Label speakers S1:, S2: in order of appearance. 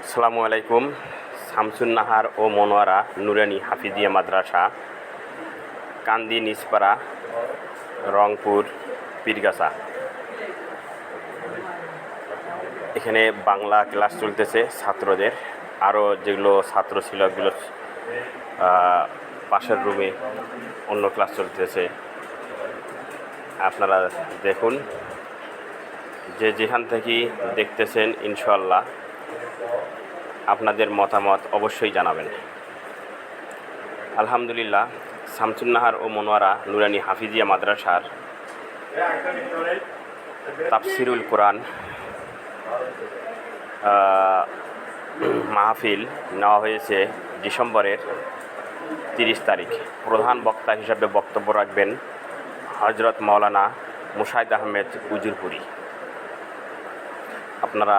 S1: আসসালামু আলাইকুম। শামসুন নাহার ও মনোয়ারা নুরানি হাফিজিয়া মাদ্রাসা, কান্দি নিচপাড়া, রংপুর, পীরগাছা। এখানে বাংলা ক্লাস চলতেছে ছাত্রদের। আরও যেগুলো ছাত্র ছিল এগুলো পাশের রুমে অন্য ক্লাস চলতেছে। আপনারা দেখুন, যে যেখান থেকেই দেখতেছেন ইনশাআল্লাহ আপনাদের মতামত অবশ্যই জানাবেন। আলহামদুলিল্লাহ, শামসুন নাহার ও মনোয়ারা নুরানি হাফিজিয়া মাদ্রাসার তাফসিরুল কোরআন মাহফিল নেওয়া হয়েছে ডিসেম্বরের 30 তারিখ। প্রধান বক্তা হিসাবে বক্তব্য রাখবেন হজরত মাওলানা মুশাহিদ আহমেদ উজিরপুরি। আপনারা